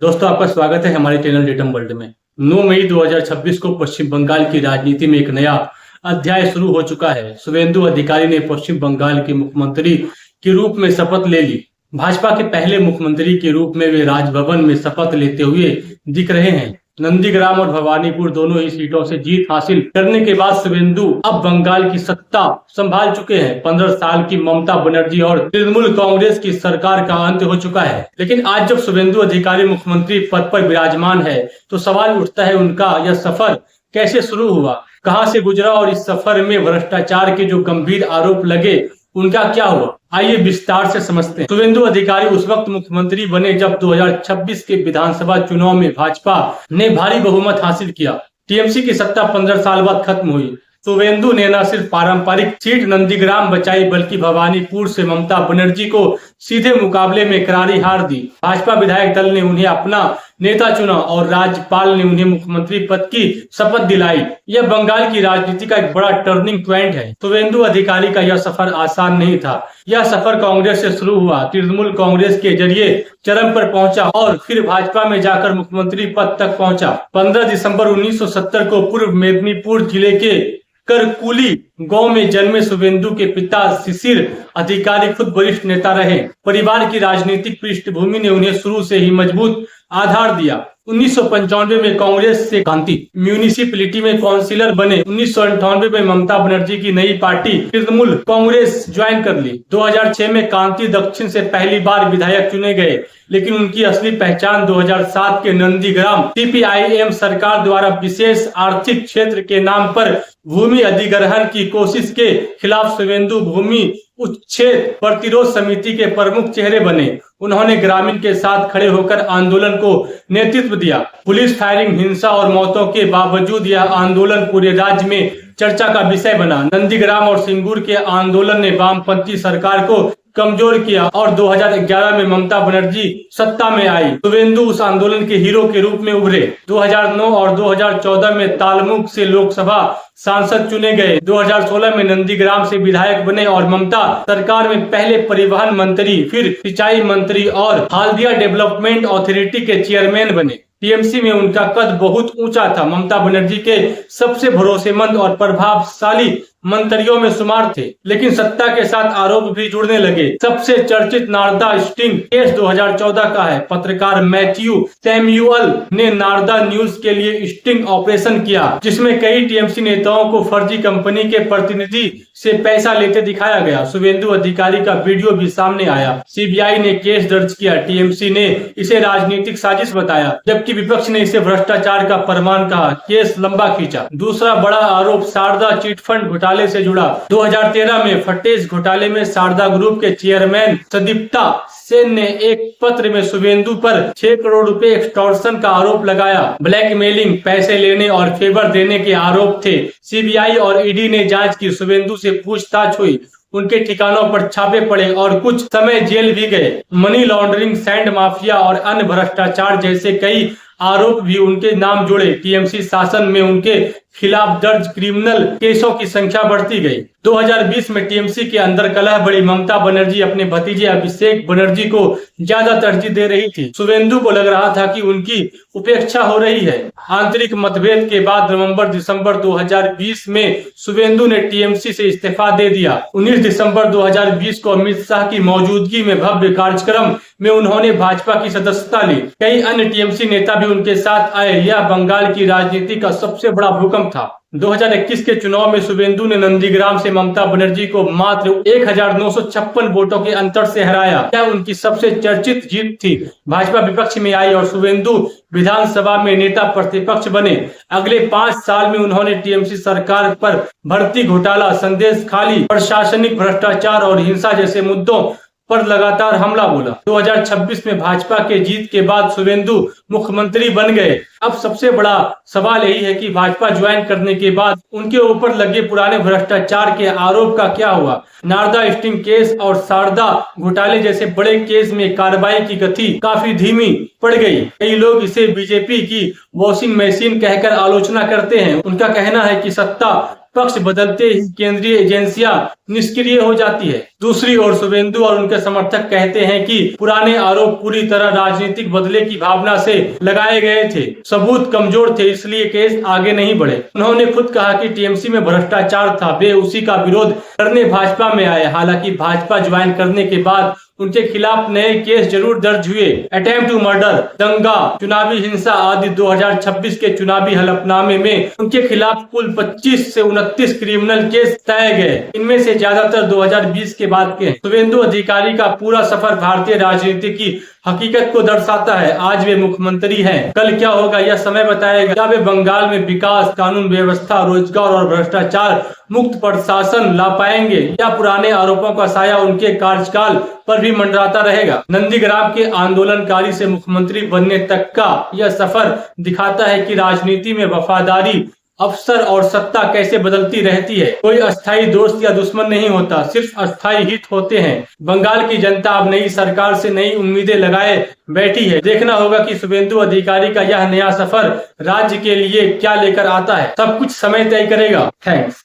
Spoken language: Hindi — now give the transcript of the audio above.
दोस्तों, आपका स्वागत है हमारे चैनल डेटम वर्ल्ड में। 9 मई 2026 को पश्चिम बंगाल की राजनीति में एक नया अध्याय शुरू हो चुका है। शुभेंदु अधिकारी ने पश्चिम बंगाल के मुख्यमंत्री के रूप में शपथ ले ली। भाजपा के पहले मुख्यमंत्री के रूप में वे राजभवन में शपथ लेते हुए दिख रहे हैं। नंदीग्राम और भवानीपुर दोनों ही सीटों से जीत हासिल करने के बाद शुभेंदु अब बंगाल की सत्ता संभाल चुके हैं। 15 साल की ममता बनर्जी और तृणमूल कांग्रेस की सरकार का अंत हो चुका है। लेकिन आज जब शुभेंदु अधिकारी मुख्यमंत्री पद पर विराजमान है तो सवाल उठता है, उनका यह सफर कैसे शुरू हुआ, कहां से गुजरा और इस सफर में भ्रष्टाचार के जो गंभीर आरोप लगे उनका क्या हुआ। आइए विस्तार से समझते हैं। शुभेंदु अधिकारी उस वक्त मुख्यमंत्री बने जब 2026 के विधानसभा चुनाव में भाजपा ने भारी बहुमत हासिल किया। टीएमसी की सत्ता 15 साल बाद खत्म हुई। शुभेंदु ने न सिर्फ पारंपरिक सीट नंदीग्राम बचाई बल्कि भवानीपुर से ममता बनर्जी को सीधे मुकाबले में करारी हार दी। भाजपा विधायक दल ने उन्हें अपना नेता चुना और राज्यपाल ने उन्हें मुख्यमंत्री पद की शपथ दिलाई। यह बंगाल की राजनीति का एक बड़ा टर्निंग पॉइंट है। शुभेंदु अधिकारी का यह सफर आसान नहीं था। यह सफर कांग्रेस से शुरू हुआ, तृणमूल कांग्रेस के जरिए चरम पर पहुंचा और फिर भाजपा में जाकर मुख्यमंत्री पद तक पहुंचा। 15 दिसंबर 1970 को पूर्व मेदिनीपुर जिले के करकुली गांव में जन्मे शुभेंदु के पिता शिशिर अधिकारी खुद वरिष्ठ नेता रहे। परिवार की राजनीतिक पृष्ठभूमि ने उन्हें शुरू से ही मजबूत आधार दिया। 1995 में कांग्रेस से कांति म्यूनिसिपैलिटी में काउंसिलर बने। 1998 में ममता बनर्जी की नई पार्टी तृणमूल कांग्रेस ज्वाइन कर ली। 2006 में कांति दक्षिण से पहली बार विधायक चुने गए, लेकिन उनकी असली पहचान 2007 के नंदीग्राम सीपीआईएम सरकार द्वारा विशेष आर्थिक क्षेत्र के नाम पर भूमि अधिग्रहण की कोशिश के खिलाफ शुभेंदु भूमि उच्छेद प्रतिरोध समिति के प्रमुख चेहरे बने। उन्होंने ग्रामीण के साथ खड़े होकर आंदोलन को नेतृत्व दिया। पुलिस फायरिंग, हिंसा और मौतों के बावजूद यह आंदोलन पूरे राज्य में चर्चा का विषय बना। नंदीग्राम और सिंगूर के आंदोलन ने वामपंथी सरकार को कमजोर किया और 2011 में ममता बनर्जी सत्ता में आई। शुभेंदु उस आंदोलन के हीरो के रूप में उभरे। 2009 और 2014 में तालमुख से लोकसभा सांसद चुने गए। 2016 में नंदीग्राम से विधायक बने और ममता सरकार में पहले परिवहन मंत्री, फिर सिंचाई मंत्री और हल्दिया डेवलपमेंट अथॉरिटी के चेयरमैन बने। टीएमसी में उनका कद बहुत ऊंचा था। ममता बनर्जी के सबसे भरोसेमंद और प्रभावशाली मंत्रियों में शुमार थे, लेकिन सत्ता के साथ आरोप भी जुड़ने लगे। सबसे चर्चित नारदा स्टिंग केस 2014 का है। पत्रकार मैथ्यू सैमुअल ने नारदा न्यूज के लिए स्टिंग ऑपरेशन किया, जिसमें कई टीएमसी नेताओं को फर्जी कंपनी के प्रतिनिधि से पैसा लेते दिखाया गया। शुभेंदु अधिकारी का वीडियो भी सामने आया। सीबीआई ने केस दर्ज किया। टीएमसी ने इसे राजनीतिक साजिश बताया, जबकि विपक्ष ने इसे भ्रष्टाचार का प्रमाण कहा। केस लंबा खींचा। दूसरा बड़ा आरोप शारदा चिटफंड घोटाले से जुड़ा। 2013 में फटेज घोटाले में शारदा ग्रुप के चेयरमैन सदीप्ता सेन ने एक पत्र में शुभेंदु पर 6 करोड़ रुपए एक्सटॉर्शन का आरोप लगाया। ब्लैकमेलिंग, पैसे लेने और फेवर देने के आरोप थे। सीबीआई और ईडी ने जांच की। शुभेंदु से पूछताछ हुई, उनके ठिकानों पर छापे पड़े और कुछ समय जेल भी गए। मनी लॉन्ड्रिंग, सैंड माफिया और अन्य भ्रष्टाचार जैसे कई आरोप भी उनके नाम जुड़े। टीएमसी शासन में उनके खिलाफ दर्ज क्रिमिनल केसों की संख्या बढ़ती गई। 2020 में टीएमसी के अंदर कलह बढ़ी। ममता बनर्जी अपने भतीजे अभिषेक बनर्जी को ज्यादा तरजीह दे रही थी। शुभेंदु को लग रहा था कि उनकी उपेक्षा हो रही है। आंतरिक मतभेद के बाद नवंबर-दिसंबर 2020 में शुभेंदु ने टीएमसी से इस्तीफा दे दिया। 19 दिसंबर 2020 को अमित शाह की मौजूदगी में भव्य कार्यक्रम में उन्होंने भाजपा की सदस्यता ली। कई अन्य टीएमसी नेता भी उनके साथ आए। यह बंगाल की राजनीति का सबसे बड़ा भूकंप था। 2021 के चुनाव में शुभेंदु ने नंदीग्राम से ममता बनर्जी को मात्र 1956 वोटों के अंतर से हराया। यह उनकी सबसे चर्चित जीत थी। भाजपा विपक्ष में आई और शुभेंदु विधानसभा में नेता प्रतिपक्ष बने। अगले 5 साल में उन्होंने टीएमसी सरकार पर भर्ती घोटाला, संदेश खाली, प्रशासनिक भ्रष्टाचार और हिंसा जैसे मुद्दों पर लगातार हमला बोला। 2026 में भाजपा के जीत के बाद शुभेंदु मुख्यमंत्री बन गए। अब सबसे बड़ा सवाल यही है कि भाजपा ज्वाइन करने के बाद उनके ऊपर लगे पुराने भ्रष्टाचार के आरोप का क्या हुआ। नारदा स्टिंग केस और शारदा घोटाले जैसे बड़े केस में कार्रवाई की गति काफी धीमी पड़ गई। कई लोग इसे बीजेपी की वॉशिंग मशीन कहकर आलोचना करते हैं। उनका कहना है कि सत्ता पक्ष बदलते ही केंद्रीय एजेंसियां निष्क्रिय हो जाती है। दूसरी ओर शुभेंदु और उनके समर्थक कहते हैं कि पुराने आरोप पूरी तरह राजनीतिक बदले की भावना से लगाए गए थे, सबूत कमजोर थे, इसलिए केस आगे नहीं बढ़े। उन्होंने खुद कहा कि टीएमसी में भ्रष्टाचार था, वे उसी का विरोध करने भाजपा में आए। हालांकि भाजपा ज्वाइन करने के बाद उनके खिलाफ नए केस जरूर दर्ज हुए। अटेम्प्ट टू मर्डर, दंगा, चुनावी हिंसा आदि 2026 के चुनावी हलफनामे में उनके खिलाफ कुल 25 से 29 क्रिमिनल केस तय गए। इनमें से ज्यादातर 2020 के बाद के हैं। शुभेंदु अधिकारी का पूरा सफर भारतीय राजनीति की हकीकत को दर्शाता है। आज वे मुख्यमंत्री हैं, कल क्या होगा यह समय बताएगा। क्या वे बंगाल में विकास, कानून व्यवस्था, रोजगार और भ्रष्टाचार मुक्त प्रशासन ला पाएंगे, या पुराने आरोपों का साया उनके कार्यकाल पर भी मंडराता रहेगा। नंदीग्राम के आंदोलनकारी से मुख्यमंत्री बनने तक का यह सफर दिखाता है कि राजनीति में वफादारी, अफसर और सत्ता कैसे बदलती रहती है। कोई अस्थायी दोस्त या दुश्मन नहीं होता, सिर्फ अस्थायी हित होते हैं। बंगाल की जनता अब नई सरकार से नई उम्मीदें लगाए बैठी है। देखना होगा कि शुभेंदु अधिकारी का यह नया सफर राज्य के लिए क्या लेकर आता है। सब कुछ समय तय करेगा। थैंक्स।